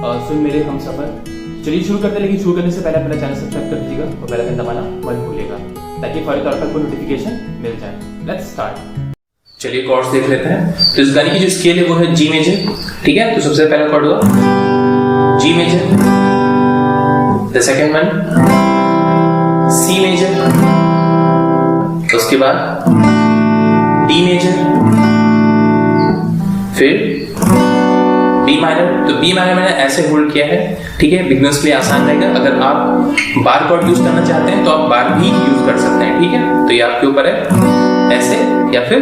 सुन मेरे हम सफर। चलिए शुरू करते हैं, लेकिन शुरू करने से पहले अपना चैनल सब्सक्राइब कर दीजिएगा और बेल आइकन दबाना मत भूलिएगा ताकि फौरी तौर पर कोई नोटिफिकेशन मिल जाए। Let's start. चलिए कॉर्ड्स देख लेते हैं। तो इस गाने की जो स्केल है वो है जी मेजर, ठीक है। तो सबसे पहला कॉर्ड हुआ G major, the second one C major, उसके बाद डी मेजर, फिर बी माइनर। तो बी माइनर मैंने ऐसे होल्ड किया है, ठीक है, बिगिनर्स के लिए आसान रहेगा। अगर आप बार कॉर्ड यूज करना चाहते हैं तो आप बार भी यूज कर सकते हैं, ठीक है। तो ये आपके ऊपर है, ऐसे या फिर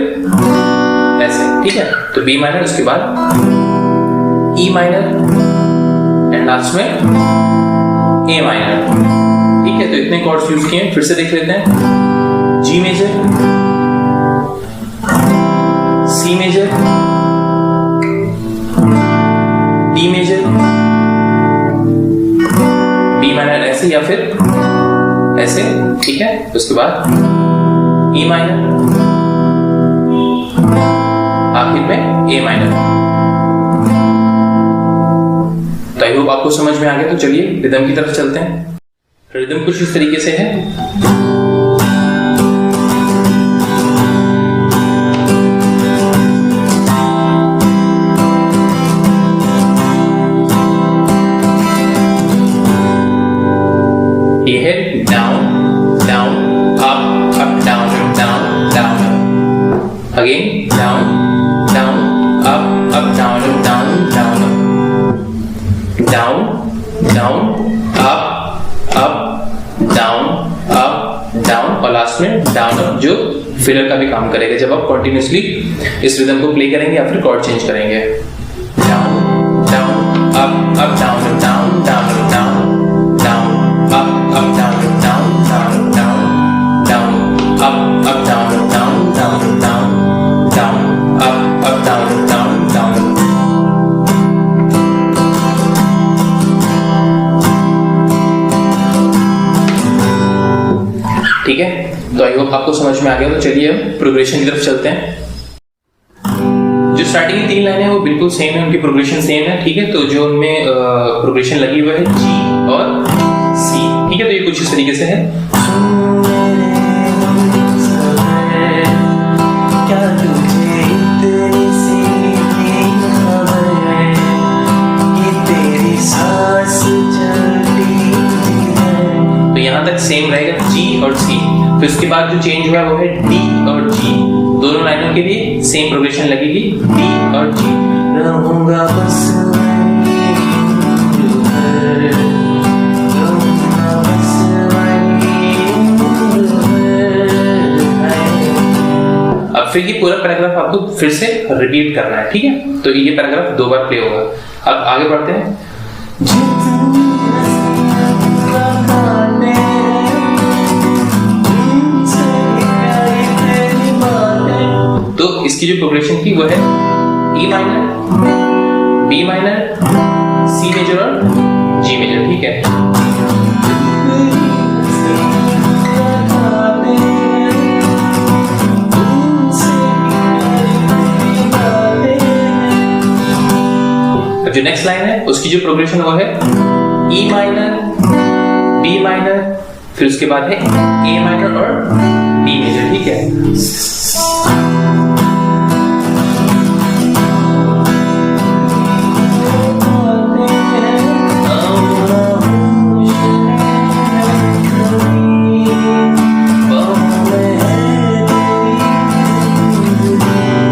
ऐसे, ठीक है। तो बी माइनर, उसके बाद ई माइनर एंड लास्ट में ए माइनर, ठीक है। तो इतने कॉर्ड्स यूज किए, फिर से देख लेते हैं। G major, C major, D major, B minor ऐसे या फिर ऐसे, ठीक है। उसके बाद ई माइनर, आखिर में ए माइनर। तो आई होप आपको समझ में आ गया। तो चलिए रिदम की तरफ चलते हैं। रिदम कुछ इस तरीके से है। ये है down down up up down down down, again down down up up down down down, down down up up down up down, और लास्ट में डाउन अप, जो फिलर का भी काम करेगा जब आप कंटिन्यूअसली इस रिदम को प्ले करेंगे या फिर कॉर्ड चेंज करेंगे। Down down up up down down down down down up up down down down down down up up down down down down down up up down down down। ठीक है, तो I hope आपको समझ में आ गया। तो चलिए हम प्रोग्रेशन की तरफ चलते हैं। जो स्टार्टिंग की तीन लाइनें हैं वो बिल्कुल सेम है, उनकी प्रोग्रेशन सेम है, ठीक है। तो जो उनमें प्रोग्रेशन लगी हुई है जी और सी, ठीक है। तो ये कुछ इस तरीके से है। तो यहाँ तक सेम रहेगा जी और सी। फिर उसके बाद जो चेंज हुआ वो है डी और जी। दोनों लाइनों के लिए सेम प्रोग्रेशन लगेगी, डी और जी। रहूंगा बस फिर ये पूरा पैराग्राफ आपको फिर से रिपीट करना है, ठीक है। तो ये पैराग्राफ 2 बार प्ले होगा। अब आगे बढ़ते हैं। तो इसकी जो प्रोग्रेशन थी वो है E minor, B minor, C major और जी मेजर, ठीक है। जो नेक्स्ट लाइन है उसकी जो प्रोग्रेशन वो है ई माइनर, बी माइनर, फिर उसके बाद है ए माइनर और डी मेजर, ठीक है।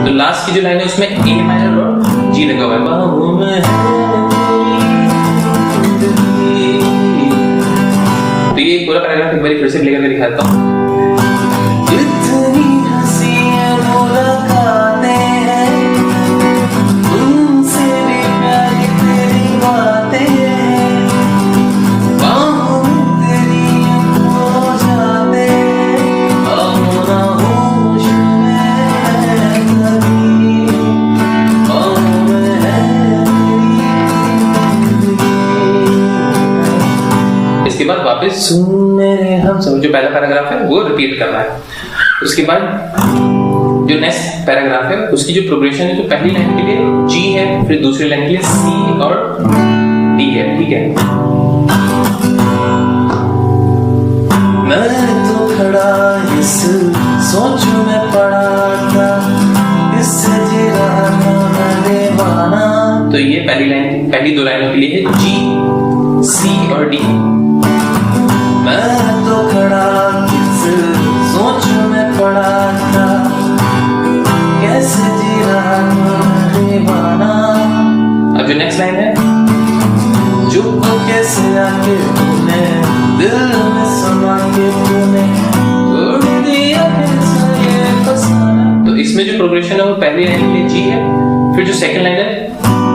तो लास्ट की जो लाइन है उसमें ए माइनर और जी लगा हुआ है। तो ये पूरा पैराग्राफ एक बार फिर से प्ले करके दिखाता हूँ। वापस सुन मेरे हम सब, जो पहला पैराग्राफ है वो रिपीट करना है। उसके बाद जो नेक्स्ट पैराग्राफ है उसकी जो प्रोग्रेशन है, तो पहली लाइन के लिए जी है, फिर दूसरी लाइन के लिए सी और डी ठीक है। मैं तो खड़ा इस सोच में पड़ा था, इससे जी रहा था मैं दीवाना। तो ये पहली दो लाइनों के लिए है जी, सी और डी। मैं तो खड़ा किस सोच में पड़ा था, कैसे जी रहा था मैं दीवाना। अब जो नेक्स्ट लाइन है, चुप कैसे आके तूने दिल में समा के तूने तोड़ दिया कैसा ये फसाना। तो इसमें जो प्रोग्रेशन है वो पहली लाइन के लिए जी है, फिर जो सेकंड लाइन है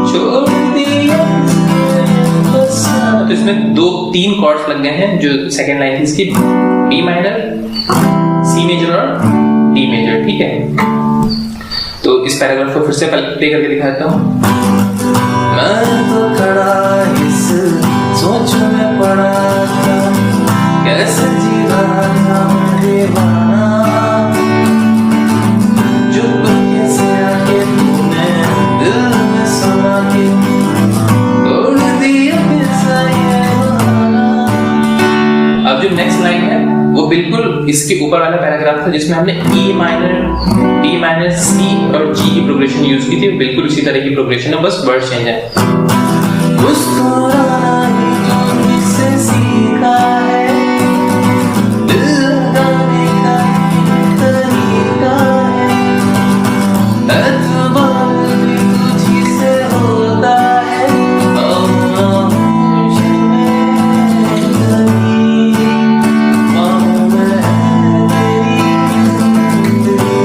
छोड़ दिया कैसा ये फसाना। तो इसमें तीन कॉर्ड्स लग गए हैं। जो सेकंड लाइन थी इसकी डी माइनर, सी मेजर और डी मेजर, ठीक है। तो इस पैराग्राफ को फिर से प्ले करके दिखा देता हूँ। मैं तो खड़ा इस सोच में पड़ा था, कैसे जी रहा था मैं दीवाना। चुप कैसे आके तूने दिल में समा के तोड़ दिया कैसा ये बहाना। अब जो नेक्स्ट लाइन है वो बिल्कुल इसके ऊपर वाला पैराग्राफ था जिसमें हमने ई माइनर, डी माइनर, सी और जी की प्रोग्रेशन यूज की थी। बिल्कुल उसी तरह की प्रोग्रेशन है, बस वर्ड चेंज है। मुस्कुराना ही जो मुझसे सीखा है, दिल लगाने का तरीका है, एतबार भी तुझी से होता है। आगोश में तेरी, बाहों में तेरी जिंदगी।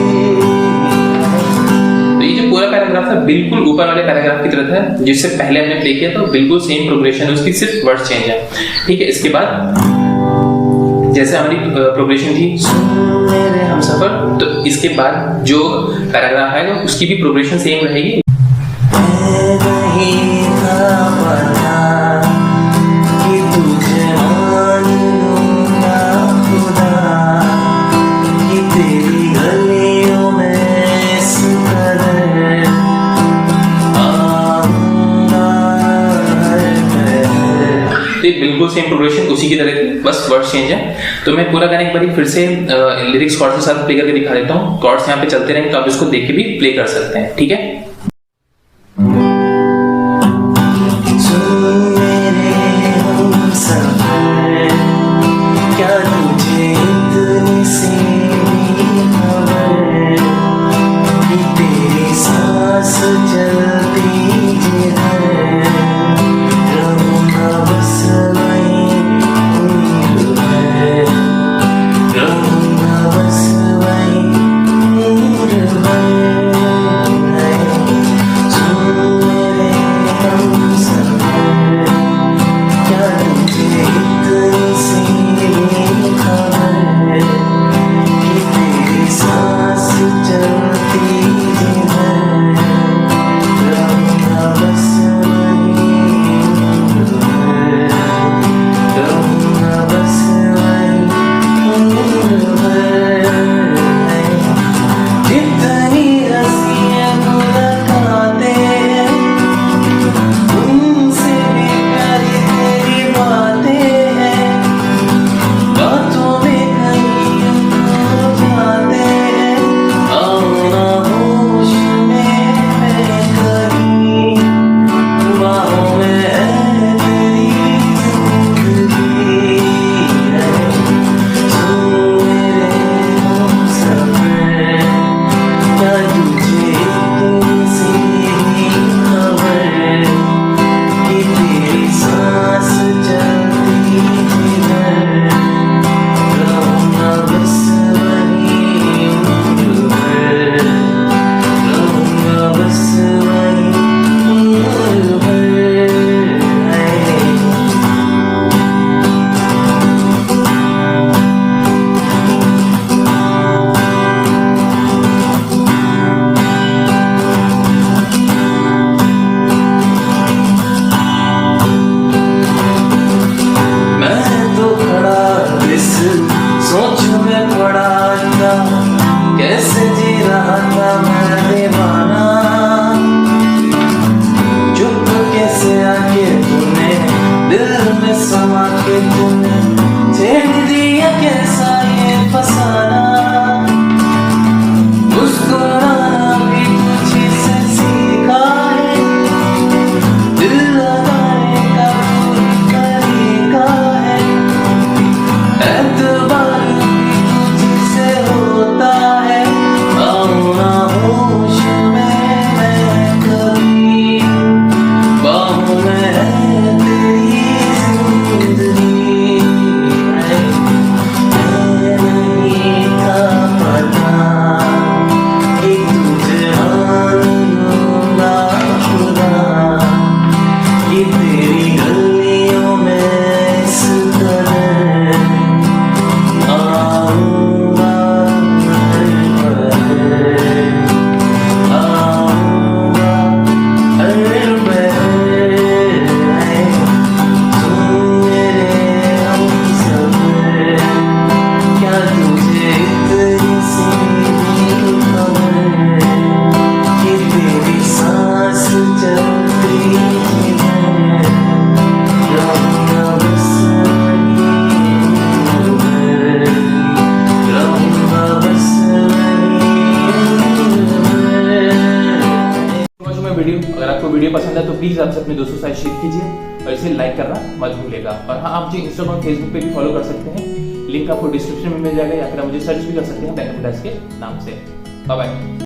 तो ये जो पूरा पैराग्राफ है बिल्कुल ऊपर वाले पैराग्राफ की तरह था जिससे पहले हमने प्ले किया था। बिल्कुल सेम प्रोग्रेशन है उसकी, सिर्फ वर्ड चेंज है, ठीक है। इसके बाद जैसे हमारी प्रोग्रेशन थी मेरे हम हमसफर, तो इसके बाद जो पैराग्राफ आएगा उसकी भी प्रोग्रेशन सेम रहेगी। नहीं था पता कि तुझे मान लूंगा खुदा, कि तेरी गलियों में इस कदर आऊंगा मैं। तो ये बिल्कुल सेम प्रोग्रेशन उसी की तरह थी, बस वर्ड चेंज है। तो मैं पूरा गाने एक बार फिर से लिरिक्स कॉर्ड्स के साथ प्ले करके दिखा देता हूँ। कॉर्ड्स यहाँ पे चलते रहेंगे तो आप इसको देख के भी प्ले कर सकते हैं, ठीक है। सुन मेरे हमसफर, क्या तुझे इतनी सी भी खबर कि तेरी सांस चलती जिधर, रहूंगा बस वहीं दूर है, रहूंगा बस वहीं दूर है। में समा के तूने छेड़ दिया कैसा ये फसाना, मुस्कुराना भी तुझे से सीखा है, दिल लगाने का कोई तरीका है, एतबार भी तुझसे होता है, आओ ना होश में मैं कभी, बाहों में है तेरी जिंदगी, नहीं था पता कि तुझे मानूंगा खुदा, कि तेरी गलियों में इस तरह आऊंगा हर पल, आऊंगा हर पल, तुम मेरे हमसफर, क्या तुझे इतनी सी खबर कि तेरी सांस चलती है, रहूंगा बस वहीं पर, रहूंगा बस वहीं पर। वीडियो अगर आपको वीडियो पसंद है तो प्लीज आप अपने दोस्तों के साथ शेयर कीजिए और इसे लाइक करना मत भूलिएगा। और हाँ, आप मुझे इंस्टाग्राम फेसबुक पे भी फॉलो कर सकते हैं, लिंक आपको डिस्क्रिप्शन में मिल जाएगा, या फिर आप मुझे सर्च भी कर सकते हैं बैक के नाम से। Bye bye.